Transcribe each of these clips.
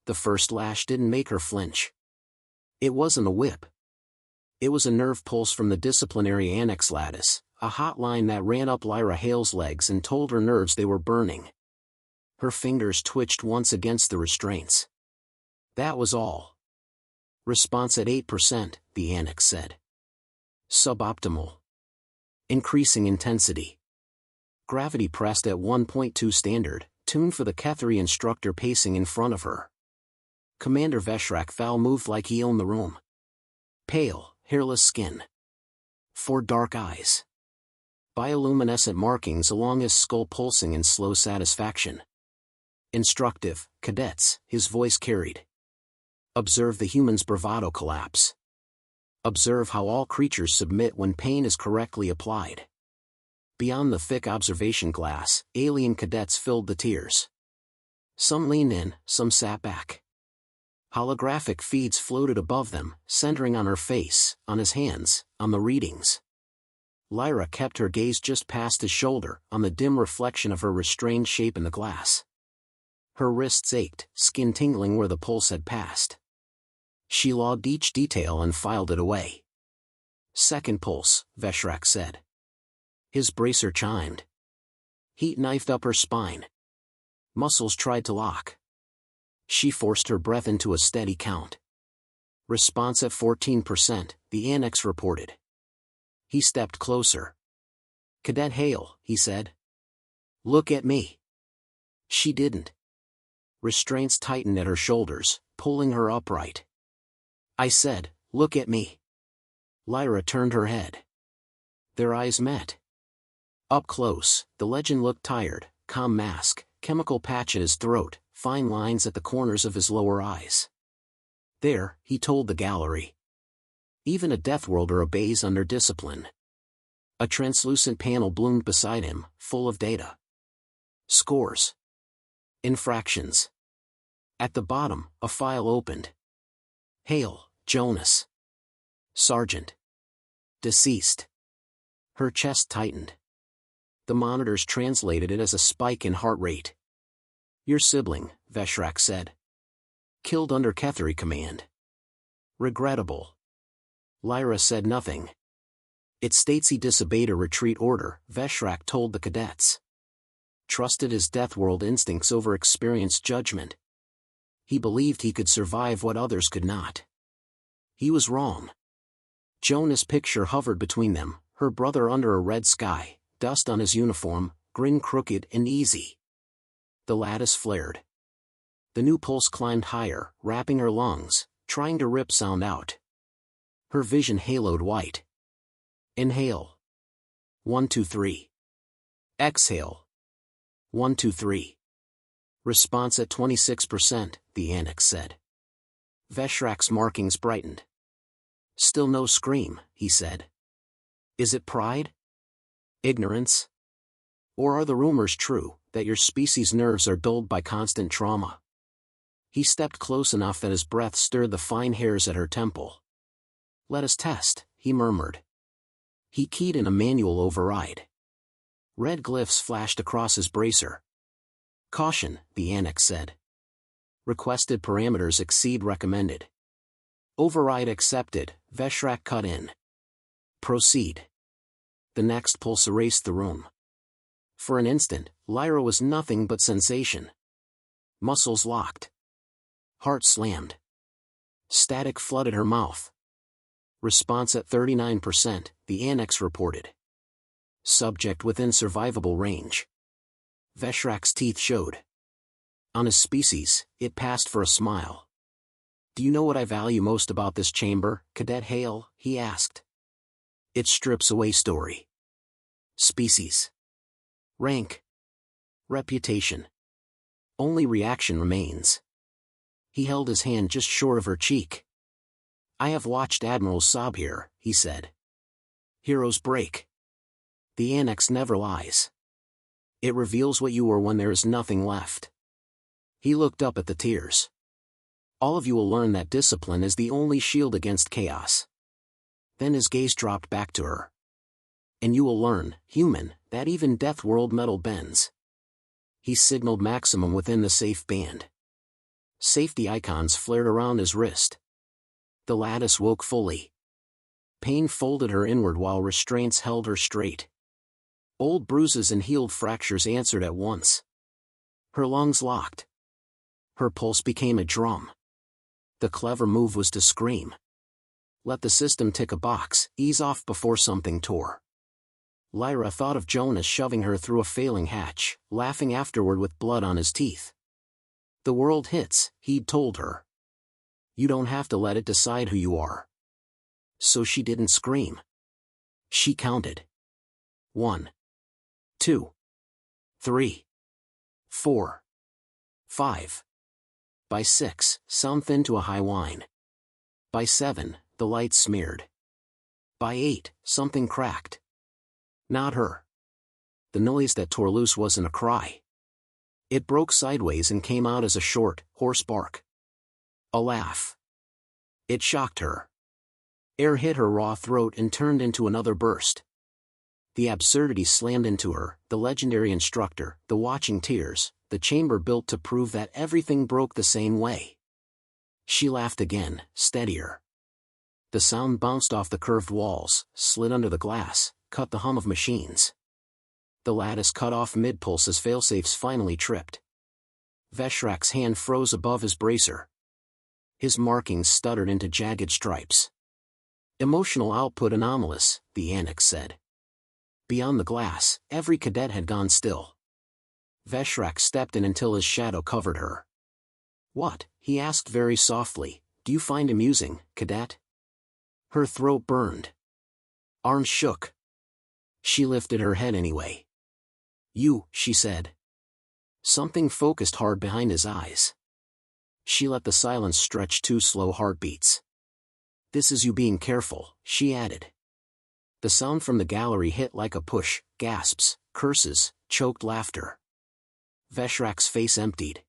The first lash didn't make her flinch. It wasn't a whip. It was a nerve pulse from the disciplinary annex lattice, a hot line that ran up Lyra Hale's legs and told her nerves they were burning. Her fingers twitched once against the restraints. That was all. Response at 8%, the annex said. Suboptimal. Increasing intensity. Gravity pressed at 1.2 standard, tuned for the Ketheri instructor pacing in front of her. Commander Veshrak Thal moved like he owned the room. Pale, hairless skin. 4 dark eyes. Bioluminescent markings along his skull pulsing in slow satisfaction. Instructive, cadets, his voice carried. Observe the human's bravado collapse. Observe how all creatures submit when pain is correctly applied. Beyond the thick observation glass, alien cadets filled the tiers. Some leaned in, some sat back. Holographic feeds floated above them, centering on her face, on his hands, on the readings. Lyra kept her gaze just past his shoulder, on the dim reflection of her restrained shape in the glass. Her wrists ached, skin tingling where the pulse had passed. She logged each detail and filed it away. Second pulse, Veshrak said. His bracer chimed. Heat knifed up her spine. Muscles tried to lock. She forced her breath into a steady count. Response at 14%, the annex reported. He stepped closer. Cadet Hale, he said. Look at me. She didn't. Restraints tightened at her shoulders, pulling her upright. I said, look at me. Lyra turned her head. Their eyes met. Up close, the legend looked tired, calm mask, chemical patch at his throat, fine lines at the corners of his lower eyes. There, he told the gallery. Even a deathworlder obeys under discipline. A translucent panel bloomed beside him, full of data. Scores. Infractions. At the bottom, a file opened. Hale, Jonas. Sergeant. Deceased. Her chest tightened. The monitors translated it as a spike in heart rate. Your sibling, Veshrak said. Killed under Ketheri command. Regrettable. Lyra said nothing. It states he disobeyed a retreat order, Veshrak told the cadets. Trusted his Deathworld instincts over experienced judgment. He believed he could survive what others could not. He was wrong. Jonas' picture hovered between them, her brother under a red sky, dust on his uniform, grin crooked and easy. The lattice flared. The new pulse climbed higher, wrapping her lungs, trying to rip sound out. Her vision haloed white. Inhale. 1, 2, 3. Exhale. 1, 2, 3. Response at 26%, the annex said. Veshrak's markings brightened. Still no scream, he said. Is it pride? Ignorance? Or are the rumors true, that your species' nerves are dulled by constant trauma? He stepped close enough that his breath stirred the fine hairs at her temple. Let us test, he murmured. He keyed in a manual override. Red glyphs flashed across his bracer. Caution, the annex said. Requested parameters exceed recommended. Override accepted, Veshrak cut in. Proceed. The next pulse erased the room. For an instant, Lyra was nothing but sensation. Muscles locked. Heart slammed. Static flooded her mouth. Response at 39%, the annex reported. Subject within survivable range. Veshrak's teeth showed. On his species, it passed for a smile. Do you know what I value most about this chamber, Cadet Hale? He asked. It strips away story. Species. Rank. Reputation. Only reaction remains. He held his hand just short of her cheek. I have watched admirals sob here, he said. Heroes break. The annex never lies. It reveals what you were when there is nothing left. He looked up at the tears. All of you will learn that discipline is the only shield against chaos. Then his gaze dropped back to her. And you will learn, human, that even Deathworld metal bends. He signaled maximum within the safe band. Safety icons flared around his wrist. The lattice woke fully. Pain folded her inward while restraints held her straight. Old bruises and healed fractures answered at once. Her lungs locked. Her pulse became a drum. The clever move was to scream. Let the system tick a box, ease off before something tore. Lyra thought of Jonas shoving her through a failing hatch, laughing afterward with blood on his teeth. The world hits, he'd told her. You don't have to let it decide who you are. So she didn't scream. She counted. 1, 2, 3, 4, 5. By 6, sound thinned to a high whine. By 7, the light smeared. By 8, something cracked. Not her. The noise that tore loose wasn't a cry. It broke sideways and came out as a short, hoarse bark. A laugh. It shocked her. Air hit her raw throat and turned into another burst. The absurdity slammed into her, the legendary Instructor, the watching tears, the chamber built to prove that everything broke the same way. She laughed again, steadier. The sound bounced off the curved walls, slid under the glass, cut the hum of machines. The lattice cut off mid-pulse as failsafes finally tripped. Veshrak's hand froze above his bracer. His markings stuttered into jagged stripes. Emotional output anomalous, the annex said. Beyond the glass, every cadet had gone still. Veshrak stepped in until his shadow covered her. What? He asked very softly. Do you find amusing, cadet? Her throat burned. Arms shook. She lifted her head anyway. You, she said. Something focused hard behind his eyes. She let the silence stretch 2 slow heartbeats. This is you being careful, she added. The sound from the gallery hit like a push, gasps, curses, choked laughter. Veshrak's face emptied.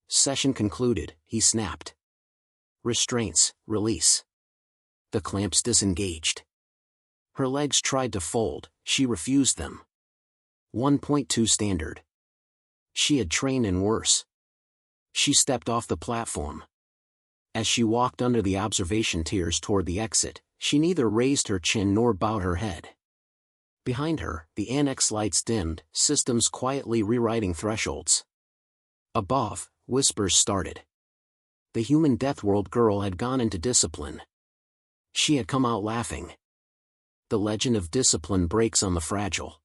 Session concluded, he snapped. Restraints, release. The clamps disengaged. Her legs tried to fold, she refused them. 1.2 standard. She had trained in worse. She stepped off the platform. As she walked under the observation tiers toward the exit, she neither raised her chin nor bowed her head. Behind her, the annex lights dimmed, systems quietly rewriting thresholds. Above, whispers started. The human Deathworld girl had gone into discipline. She had come out laughing. The legend of discipline breaks on the fragile.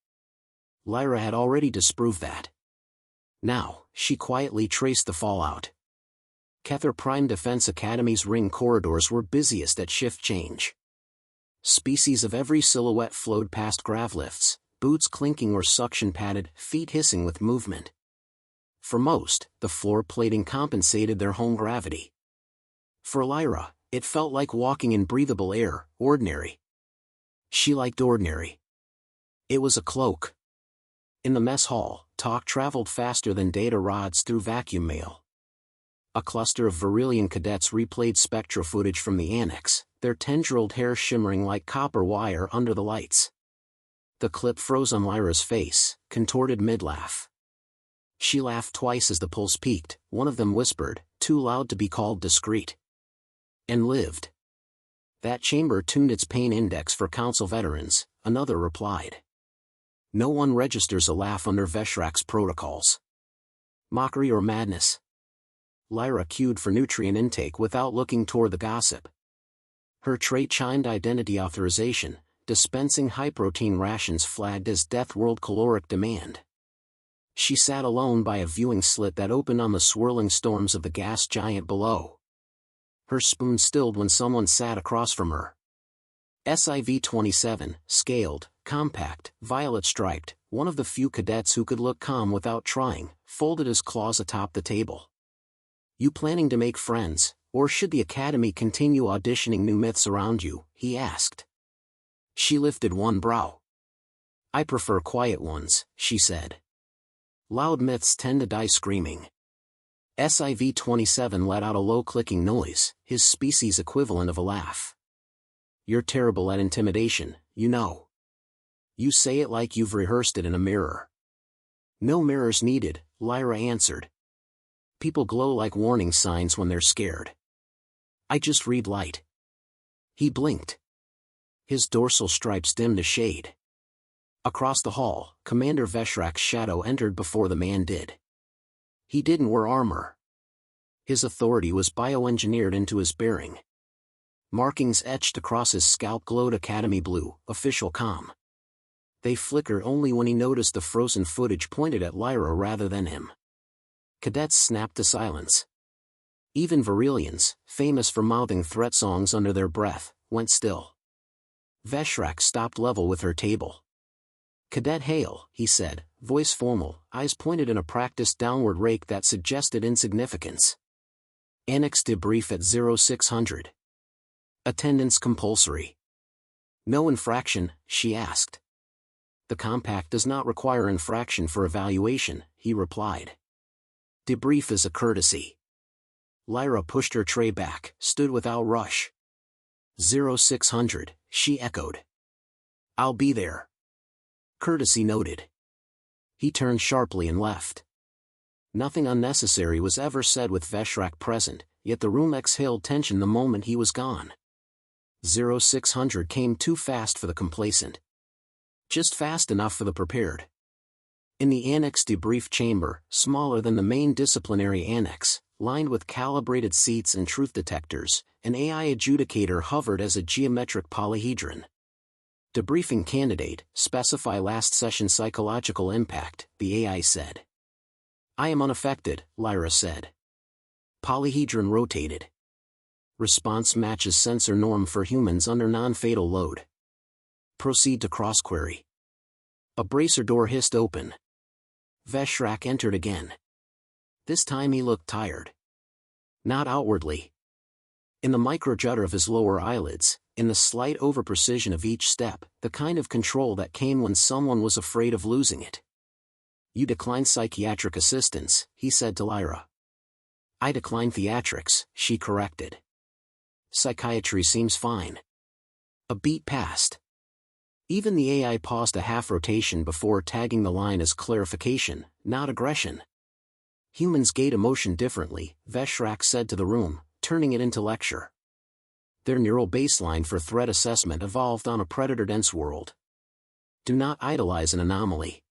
Lyra had already disproved that. Now, she quietly traced the fallout. Kether Prime Defense Academy's ring corridors were busiest at shift change. Species of every silhouette flowed past gravlifts, boots clinking or suction-padded, feet hissing with movement. For most, the floor plating compensated their home gravity. For Lyra, it felt like walking in breathable air, ordinary. She liked ordinary. It was a cloak. In the mess hall, talk traveled faster than data rods through vacuum mail. A cluster of Virilian cadets replayed spectral footage from the annex, their tendrilled hair shimmering like copper wire under the lights. The clip froze on Lyra's face, contorted mid-laugh. She laughed twice as the pulse peaked, one of them whispered, too loud to be called discreet. And lived. That chamber tuned its pain index for council veterans, another replied. No one registers a laugh under Veshrak's protocols. Mockery or madness? Lyra cued for nutrient intake without looking toward the gossip. Her trait chimed identity authorization, dispensing high-protein rations flagged as Deathworld caloric demand. She sat alone by a viewing slit that opened on the swirling storms of the gas giant below. Her spoon stilled when someone sat across from her. SIV-27, scaled, compact, violet-striped, one of the few cadets who could look calm without trying, folded his claws atop the table. You planning to make friends, or should the Academy continue auditioning new myths around you? He asked. She lifted one brow. I prefer quiet ones, she said. Loud myths tend to die screaming. SIV-27 let out a low clicking noise, his species equivalent of a laugh. You're terrible at intimidation, you know. You say it like you've rehearsed it in a mirror. No mirrors needed, Lyra answered. People glow like warning signs when they're scared. I just read light. He blinked. His dorsal stripes dimmed a shade. Across the hall, Commander Veshrak's shadow entered before the man did. He didn't wear armor. His authority was bioengineered into his bearing. Markings etched across his scalp glowed Academy blue, official comm. They flickered only when he noticed the frozen footage pointed at Lyra rather than him. Cadets snapped to silence. Even Virilians, famous for mouthing threat songs under their breath, went still. Veshrak stopped level with her table. "Cadet Hale," he said, voice formal, eyes pointed in a practiced downward rake that suggested insignificance. "Annex debrief at 0600. Attendance compulsory." "No infraction?" she asked. "The compact does not require infraction for evaluation," he replied. "Debrief is a courtesy." Lyra pushed her tray back, stood without rush. 0600, she echoed. "I'll be there." Courtesy noted. He turned sharply and left. Nothing unnecessary was ever said with Veshrak present, yet the room exhaled tension the moment he was gone. 0600 came too fast for the complacent. Just fast enough for the prepared. In the annex debrief chamber, smaller than the main disciplinary annex, lined with calibrated seats and truth detectors, an AI adjudicator hovered as a geometric polyhedron. "Debriefing candidate, specify last session psychological impact," the AI said. "I am unaffected," Lyra said. Polyhedron rotated. "Response matches sensor norm for humans under non-fatal load. Proceed to cross-query." A bracer door hissed open. Veshrak entered again. This time he looked tired. Not outwardly. In the micro-judder of his lower eyelids, in the slight over-precision of each step, the kind of control that came when someone was afraid of losing it. "You decline psychiatric assistance," he said to Lyra. "I decline theatrics," she corrected. "Psychiatry seems fine." A beat passed. Even the AI paused a half rotation before tagging the line as clarification, not aggression. "Humans gate emotion differently," Veshrak said to the room, turning it into lecture. "Their neural baseline for threat assessment evolved on a predator-dense world. Do not idolize an anomaly."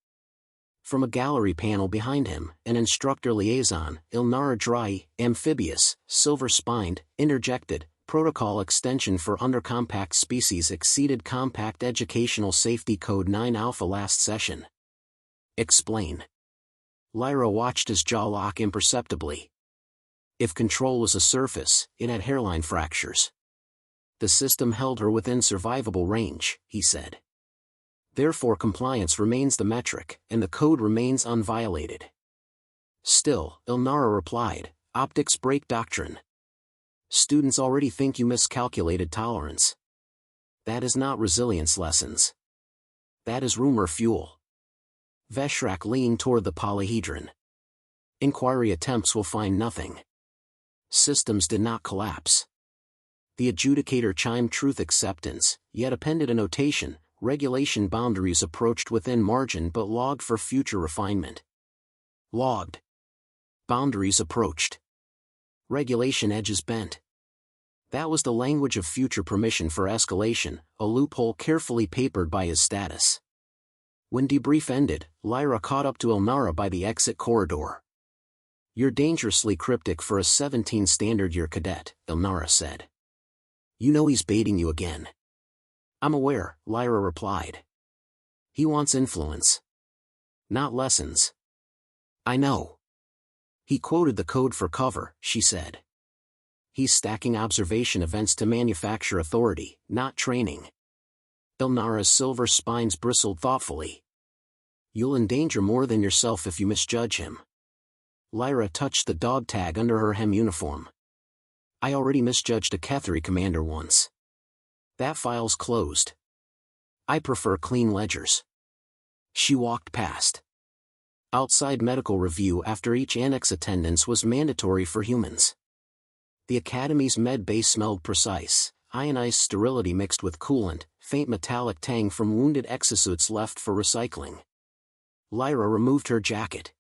From a gallery panel behind him, an instructor liaison, Ilnara Dry, amphibious, silver-spined, interjected, "Protocol extension for undercompact species exceeded Compact Educational Safety Code 9 Alpha last session." "Explain." Lyra watched his jaw lock imperceptibly. If control was a surface, it had hairline fractures. "The system held her within survivable range," he said. "Therefore compliance remains the metric, and the code remains unviolated." "Still," Ilnara replied, "optics break doctrine. Students already think you miscalculated tolerance. That is not resilience lessons. That is rumor fuel." Veshrak leaned toward the polyhedron. "Inquiry attempts will find nothing. Systems did not collapse." The adjudicator chimed truth acceptance, yet appended a notation, "Regulation boundaries approached within margin but logged for future refinement." Logged. Boundaries approached. Regulation edges bent. That was the language of future permission for escalation, a loophole carefully papered by his status. When debrief ended, Lyra caught up to Ilnara by the exit corridor. "You're dangerously cryptic for a 17 standard year cadet," Ilnara said. "You know he's baiting you again." "I'm aware," Lyra replied. "He wants influence. Not lessons." "I know." "He quoted the code for cover," she said. "He's stacking observation events to manufacture authority, not training." Ilnara's silver spines bristled thoughtfully. "You'll endanger more than yourself if you misjudge him." Lyra touched the dog tag under her hem uniform. "I already misjudged a Ketheri commander once. That file's closed. I prefer clean ledgers." She walked past. Outside medical review after each annex attendance was mandatory for humans. The Academy's med bay smelled precise, ionized sterility mixed with coolant, faint metallic tang from wounded exosuits left for recycling. Lyra removed her jacket.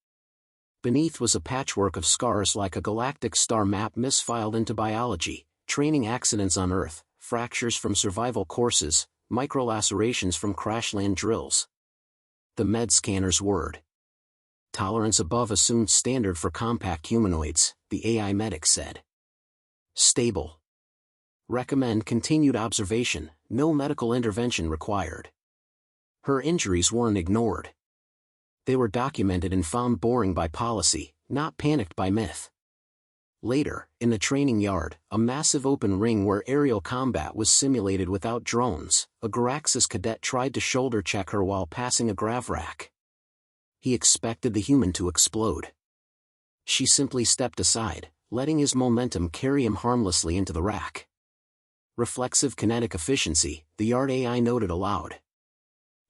Beneath was a patchwork of scars like a galactic star map misfiled into biology, training accidents on Earth, fractures from survival courses, microlacerations from crash-land drills. The med scanner's word. Tolerance above assumed standard for compact humanoids, the AI medic said. Stable. Recommend continued observation, no medical intervention required. Her injuries weren't ignored. They were documented and found boring by policy, not panicked by myth. Later, in the training yard, a massive open ring where aerial combat was simulated without drones, a Garaxis cadet tried to shoulder check her while passing a grav rack. He expected the human to explode. She simply stepped aside, letting his momentum carry him harmlessly into the rack. Reflexive kinetic efficiency, the yard AI noted aloud.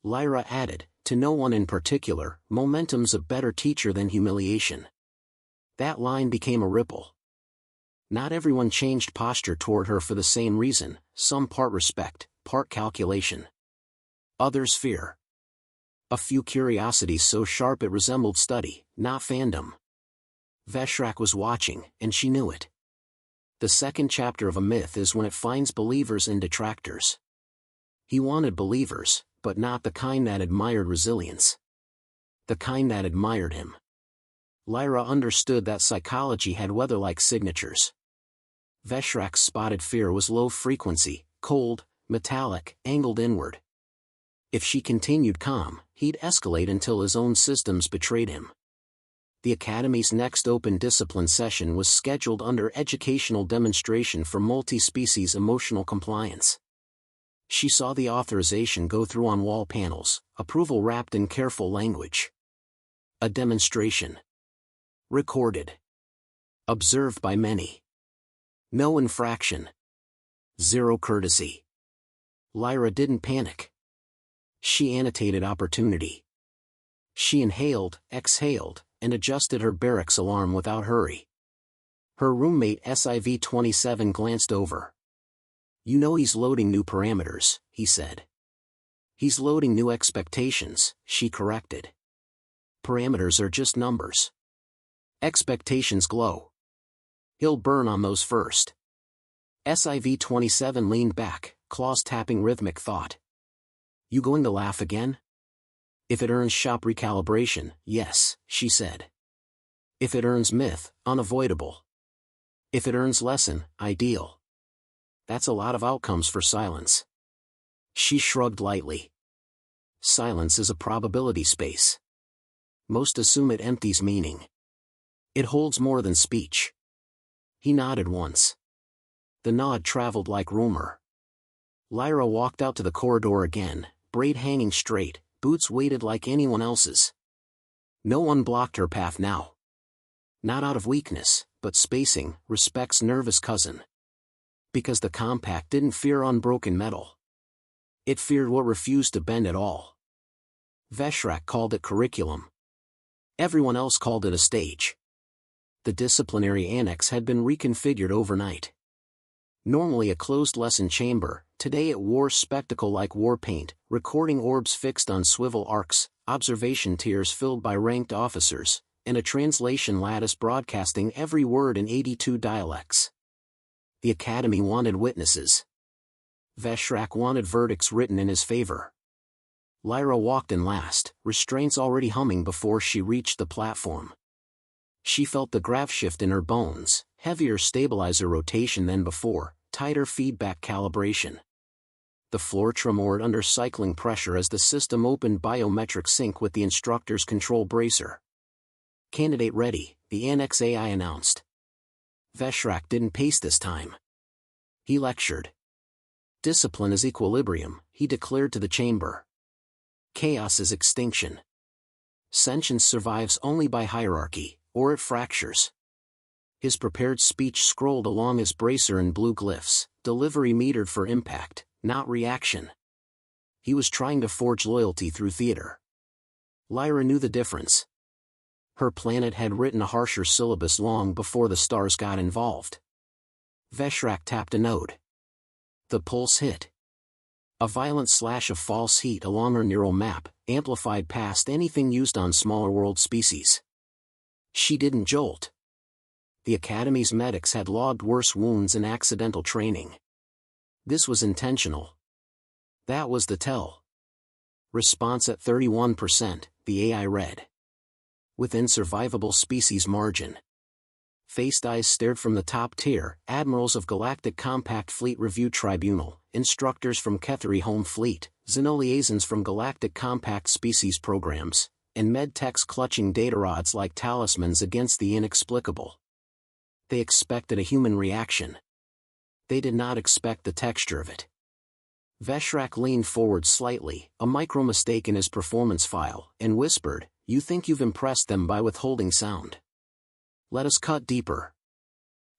Lyra added, to no one in particular, momentum's a better teacher than humiliation. That line became a ripple. Not everyone changed posture toward her for the same reason, some part respect, part calculation. Others fear. A few curiosities so sharp it resembled study, not fandom. Veshrak was watching, and she knew it. The second chapter of a myth is when it finds believers and detractors. He wanted believers, but not the kind that admired resilience. The kind that admired him. Lyra understood that psychology had weather-like signatures. Veshrak's spotted fear was low frequency, cold, metallic, angled inward. If she continued calm, he'd escalate until his own systems betrayed him. The Academy's next open discipline session was scheduled under educational demonstration for multi-species emotional compliance. She saw the authorization go through on wall panels, approval wrapped in careful language. A demonstration. Recorded. Observed by many. No infraction. Zero courtesy. Lyra didn't panic. She annotated opportunity. She inhaled, exhaled, and adjusted her barracks alarm without hurry. Her roommate SIV-27 glanced over. You know he's loading new parameters, he said. He's loading new expectations, she corrected. Parameters are just numbers. Expectations glow. He'll burn on those first. SIV-27 leaned back, claws tapping rhythmic thought. You going to laugh again? If it earns shop recalibration, yes, she said. If it earns myth, unavoidable. If it earns lesson, ideal. That's a lot of outcomes for silence. She shrugged lightly. Silence is a probability space. Most assume it empties meaning. It holds more than speech. He nodded once. The nod traveled like rumor. Lyra walked out to the corridor again, braid hanging straight, boots weighted like anyone else's. No one blocked her path now. Not out of weakness, but spacing, respect's nervous cousin. Because the compact didn't fear unbroken metal. It feared what refused to bend at all. Veshrak called it curriculum. Everyone else called it a stage. The disciplinary annex had been reconfigured overnight. Normally a closed lesson chamber, today it wore spectacle like war paint, recording orbs fixed on swivel arcs, observation tiers filled by ranked officers, and a translation lattice broadcasting every word in 82 dialects. The Academy wanted witnesses. Veshrak wanted verdicts written in his favor. Lyra walked in last, restraints already humming before she reached the platform. She felt the grav shift in her bones, heavier stabilizer rotation than before, tighter feedback calibration. The floor tremored under cycling pressure as the system opened biometric sync with the instructor's control bracer. Candidate ready, the Annex AI announced. Veshrak didn't pace this time. He lectured. Discipline is equilibrium, he declared to the chamber. Chaos is extinction. Sentience survives only by hierarchy, or it fractures. His prepared speech scrolled along his bracer in blue glyphs, delivery metered for impact, not reaction. He was trying to forge loyalty through theater. Lyra knew the difference. Her planet had written a harsher syllabus long before the stars got involved. Veshrak tapped a node. The pulse hit. A violent slash of false heat along her neural map, amplified past anything used on smaller world species. She didn't jolt. The Academy's medics had logged worse wounds and accidental training. This was intentional. That was the tell. Response at 31%, the AI read. Within survivable species margin. Faced eyes stared from the top tier, admirals of Galactic Compact Fleet Review Tribunal, instructors from Ketheri Home Fleet, xenoliaisons from Galactic Compact Species Programs, and medtechs clutching data rods like talismans against the inexplicable. They expected a human reaction. They did not expect the texture of it. Veshrak leaned forward slightly, a micro-mistake in his performance file, and whispered, "You think you've impressed them by withholding sound. Let us cut deeper."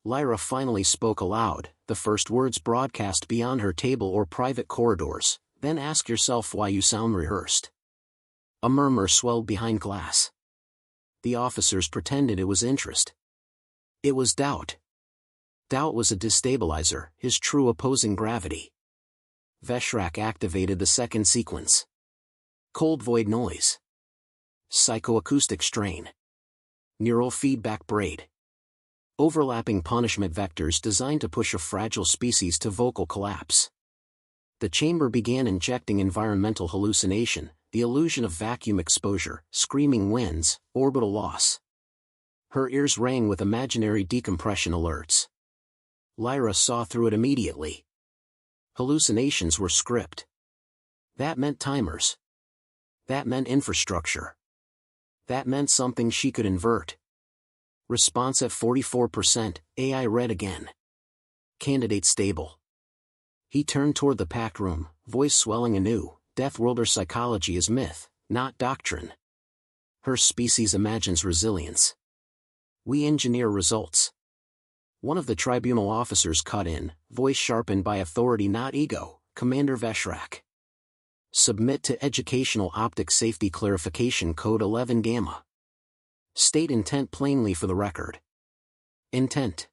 Lyra finally spoke aloud, the first words broadcast beyond her table or private corridors, "Then ask yourself why you sound rehearsed." A murmur swelled behind glass. The officers pretended it was interest. It was doubt. Doubt was a destabilizer, his true opposing gravity. Veshrak activated the second sequence. Cold void noise. Psychoacoustic strain. Neural feedback braid. Overlapping punishment vectors designed to push a fragile species to vocal collapse. The chamber began injecting environmental hallucination, the illusion of vacuum exposure, screaming winds, orbital loss. Her ears rang with imaginary decompression alerts. Lyra saw through it immediately. Hallucinations were script. That meant timers. That meant infrastructure. That meant something she could invert. Response at 44%, AI read again. Candidate stable. He turned toward the packed room, voice swelling anew, "Deathworlder psychology is myth, not doctrine. Her species imagines resilience. We engineer results." One of the tribunal officers cut in, voice sharpened by authority not ego, "Commander Veshrak. Submit to Educational Optic Safety Clarification Code 11 Gamma. State intent plainly for the record." Intent.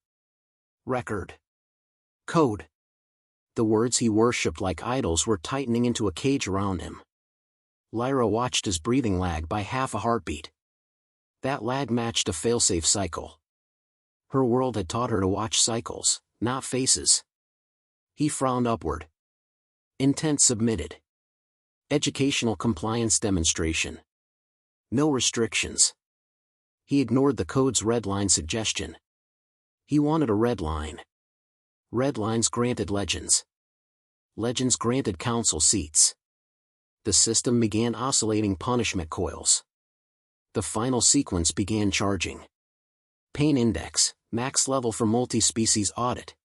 Record. Code. The words he worshipped like idols were tightening into a cage around him. Lyra watched his breathing lag by half a heartbeat. That lag matched a failsafe cycle. Her world had taught her to watch cycles, not faces. He frowned upward. Intent submitted. Educational compliance demonstration. No restrictions. He ignored the code's red line suggestion. He wanted a red line. Red lines granted legends. Legends granted council seats. The system began oscillating punishment coils. The final sequence began charging. Pain index, max level for multi-species audit.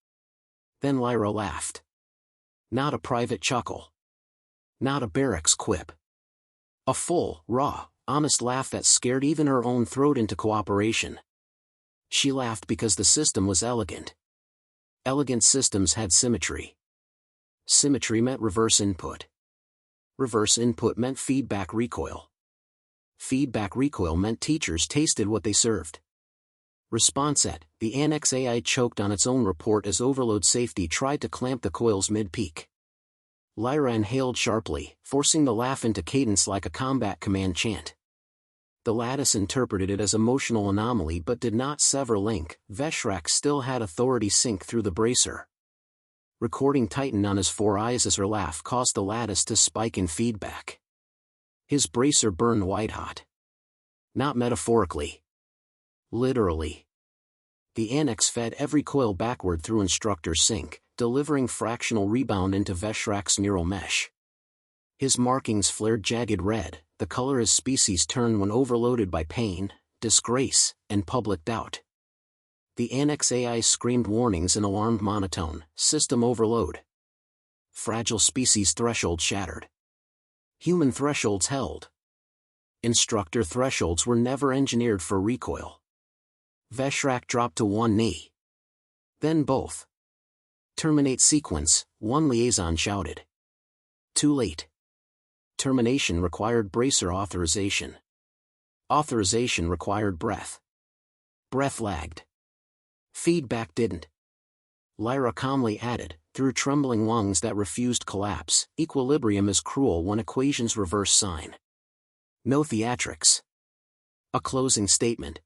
Then Lyra laughed. Not a private chuckle. Not a barracks quip. A full, raw, honest laugh that scared even her own throat into cooperation. She laughed because the system was elegant. Elegant systems had symmetry. Symmetry meant reverse input. Reverse input meant feedback recoil. Feedback recoil meant teachers tasted what they served. Response at, the Annex AI choked on its own report as overload safety tried to clamp the coils mid-peak. Lyra inhaled sharply, forcing the laugh into cadence like a combat command chant. The lattice interpreted it as emotional anomaly but did not sever link. Veshrak still had authority sink through the bracer. Recording tightened on his four eyes as her laugh caused the lattice to spike in feedback. His bracer burned white-hot. Not metaphorically. Literally. The Annex fed every coil backward through Instructor's sink, delivering fractional rebound into Veshrak's neural mesh. His markings flared jagged red, the color his species turned when overloaded by pain, disgrace, and public doubt. The Annex AI screamed warnings in alarmed monotone, system overload. Fragile species threshold shattered. Human thresholds held. Instructor thresholds were never engineered for recoil. Veshrak dropped to one knee. Then both. Terminate sequence, one liaison shouted. Too late. Termination required bracer authorization. Authorization required breath. Breath lagged. Feedback didn't. Lyra calmly added, through trembling lungs that refused collapse, equilibrium is cruel when equations reverse sign. No theatrics. A closing statement.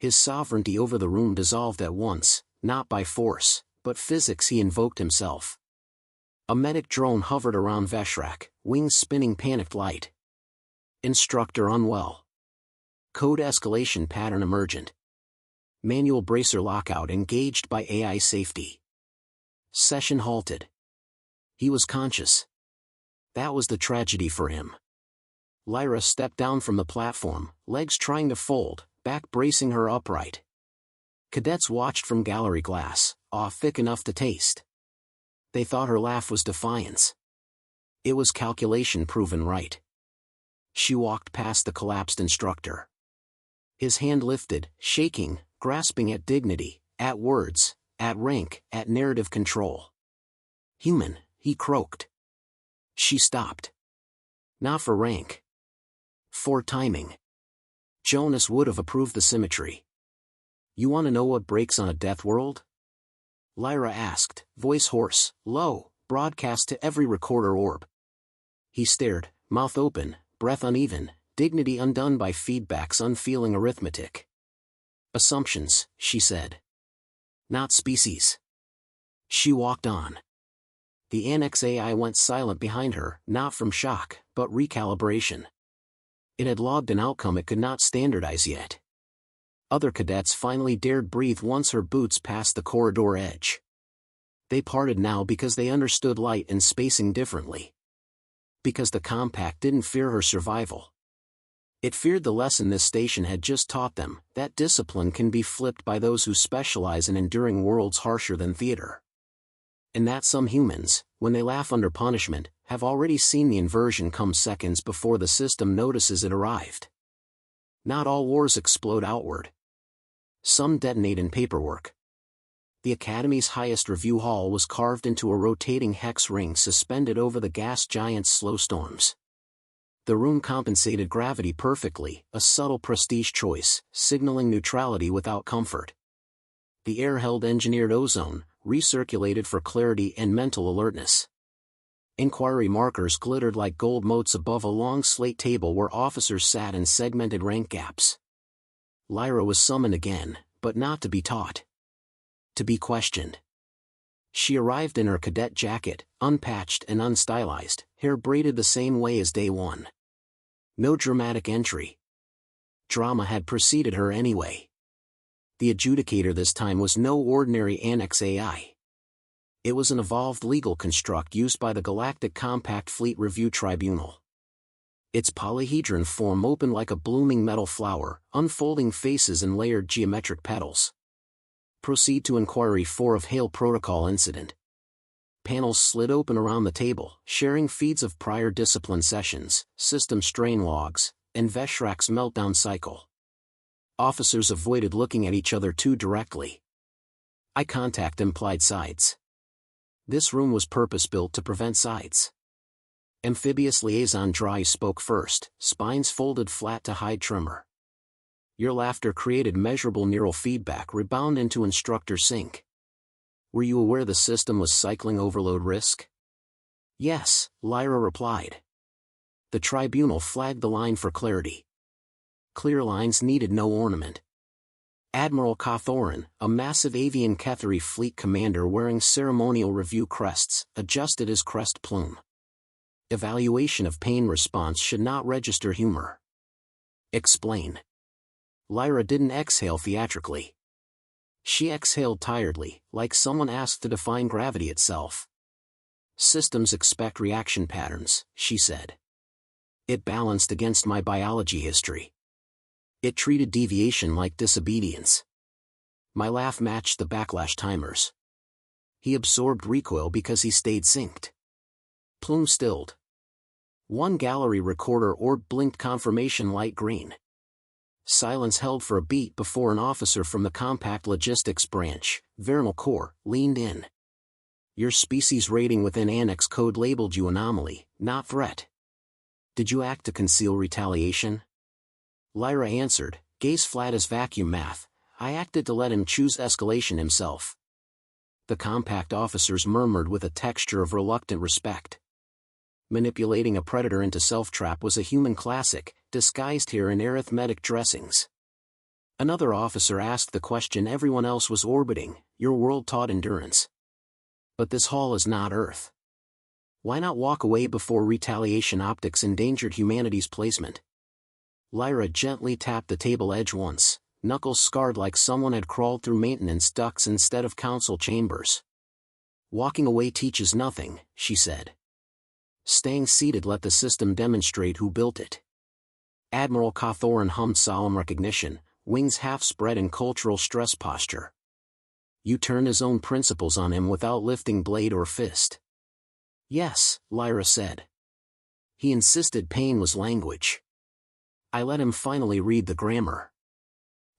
His sovereignty over the room dissolved at once, not by force, but physics. He invoked himself. A medic drone hovered around Veshrak, wings spinning panicked light. Instructor unwell. Code escalation pattern emergent. Manual bracer lockout engaged by AI safety. Session halted. He was conscious. That was the tragedy for him. Lyra stepped down from the platform, legs trying to fold, back bracing her upright. Cadets watched from gallery glass, awe thick enough to taste. They thought her laugh was defiance. It was calculation proven right. She walked past the collapsed instructor. His hand lifted, shaking, grasping at dignity, at words, at rank, at narrative control. Human, he croaked. She stopped. Not for rank. For timing. Jonas would have approved the symmetry. You want to know what breaks on a death world? Lyra asked, voice hoarse, low, broadcast to every recorder orb. He stared, mouth open, breath uneven, dignity undone by feedback's unfeeling arithmetic. Assumptions, she said. Not species. She walked on. The Annex AI went silent behind her, not from shock, but recalibration. It had logged an outcome it could not standardize yet. Other cadets finally dared breathe once her boots passed the corridor edge. They parted now because they understood light and spacing differently. Because the compact didn't fear her survival. It feared the lesson this station had just taught them, that discipline can be flipped by those who specialize in enduring worlds harsher than theater. And that some humans, when they laugh under punishment, have already seen the inversion come seconds before the system notices it arrived. Not all wars explode outward. Some detonate in paperwork. The Academy's highest review hall was carved into a rotating hex ring suspended over the gas giant's slow storms. The room compensated gravity perfectly, a subtle prestige choice, signaling neutrality without comfort. The air held engineered ozone, recirculated for clarity and mental alertness. Inquiry markers glittered like gold motes above a long slate table where officers sat in segmented rank gaps. Lyra was summoned again, but not to be taught. To be questioned. She arrived in her cadet jacket, unpatched and unstylized, hair braided the same way as day one. No dramatic entry. Drama had preceded her anyway. The adjudicator this time was no ordinary Annex AI. It was an evolved legal construct used by the Galactic Compact Fleet Review Tribunal. Its polyhedron form opened like a blooming metal flower, unfolding faces and layered geometric petals. Proceed to Inquiry 4 of Hale Protocol Incident. Panels slid open around the table, sharing feeds of prior discipline sessions, system strain logs, and Veshrak's meltdown cycle. Officers avoided looking at each other too directly. Eye contact implied sides. This room was purpose-built to prevent sides. Amphibious liaison Dry spoke first, spines folded flat to hide tremor. Your laughter created measurable neural feedback rebound into instructor sync. Were you aware the system was cycling overload risk? Yes, Lyra replied. The tribunal flagged the line for clarity. Clear lines needed no ornament. Admiral Cawthorne, a massive avian Ketheri fleet commander wearing ceremonial review crests, adjusted his crest plume. Evaluation of pain response should not register humor. Explain. Lyra didn't exhale theatrically. She exhaled tiredly, like someone asked to define gravity itself. Systems expect reaction patterns, she said. It balanced against my biology history. It treated deviation like disobedience. My laugh matched the backlash timers. He absorbed recoil because he stayed synced. Plume stilled. One gallery recorder orb blinked confirmation light green. Silence held for a beat before an officer from the Compact Logistics Branch, Vernal Corps, leaned in. Your species rating within Annex Code labeled you anomaly, not threat. Did you act to conceal retaliation? Lyra answered, gaze flat as vacuum math, I acted to let him choose escalation himself. The Compact officers murmured with a texture of reluctant respect. Manipulating a predator into self-trap was a human classic, disguised here in arithmetic dressings. Another officer asked the question everyone else was orbiting, your world taught endurance. But this hall is not Earth. Why not walk away before retaliation optics endangered humanity's placement? Lyra gently tapped the table edge once, knuckles scarred like someone had crawled through maintenance ducts instead of council chambers. Walking away teaches nothing, she said. Staying seated let the system demonstrate who built it. Admiral Cawthorne hummed solemn recognition, wings half spread in cultural stress posture. You turned his own principles on him without lifting blade or fist. Yes, Lyra said. He insisted pain was language. I let him finally read the grammar.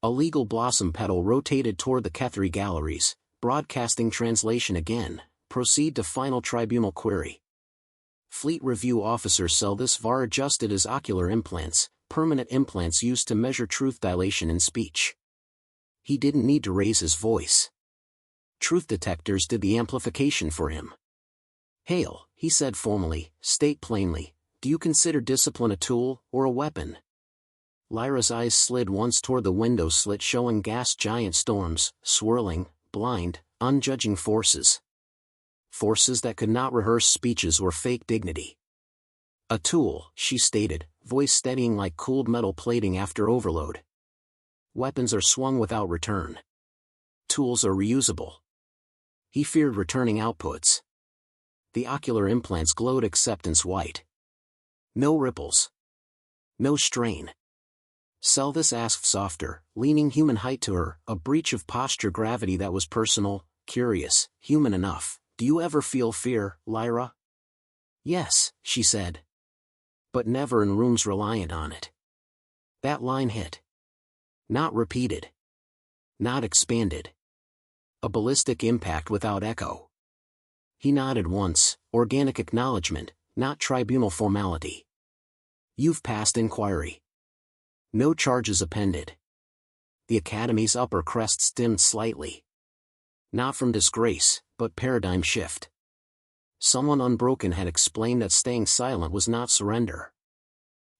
A legal blossom petal rotated toward the Kethri galleries, broadcasting translation again, proceed to final tribunal query. Fleet Review Officer Seldis Var adjusted his ocular implants, permanent implants used to measure truth dilation in speech. He didn't need to raise his voice. Truth detectors did the amplification for him. Hale, he said formally, state plainly, do you consider discipline a tool, or a weapon? Lyra's eyes slid once toward the window slit showing gas giant storms, swirling, blind, unjudging forces. Forces that could not rehearse speeches or fake dignity. A tool, she stated, voice steadying like cooled metal plating after overload. Weapons are swung without return. Tools are reusable. He feared returning outputs. The ocular implants glowed acceptance white. No ripples. No strain. Seldis asked softer, leaning human height to her, a breach of posture gravity that was personal, curious, human enough. Do you ever feel fear, Lyra? Yes, she said. But never in rooms reliant on it. That line hit. Not repeated. Not expanded. A ballistic impact without echo. He nodded once, organic acknowledgement, not tribunal formality. You've passed inquiry. No charges appended. The Academy's upper crests dimmed slightly. Not from disgrace, but paradigm shift. Someone unbroken had explained that staying silent was not surrender.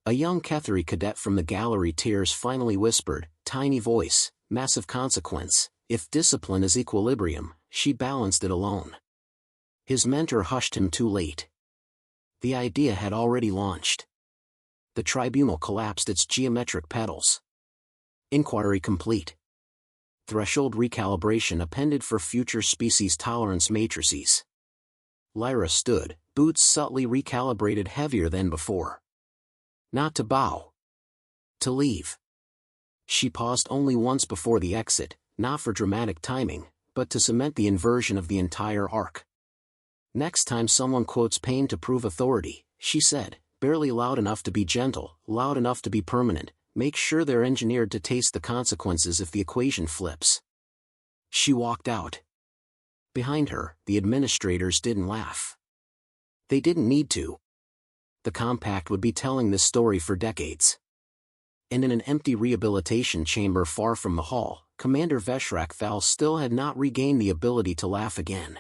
A young Kethri cadet from the gallery tiers finally whispered, tiny voice, massive consequence, if discipline is equilibrium, she balanced it alone. His mentor hushed him too late. The idea had already launched. The tribunal collapsed its geometric petals. Inquiry complete. Threshold recalibration appended for future species tolerance matrices. Lyra stood, boots subtly recalibrated heavier than before. Not to bow. To leave. She paused only once before the exit, not for dramatic timing, but to cement the inversion of the entire arc. Next time someone quotes pain to prove authority, she said, barely loud enough to be gentle, loud enough to be permanent, make sure they're engineered to taste the consequences if the equation flips. She walked out. Behind her, the administrators didn't laugh. They didn't need to. The compact would be telling this story for decades. And in an empty rehabilitation chamber far from the hall, Commander Veshrak Thal still had not regained the ability to laugh again.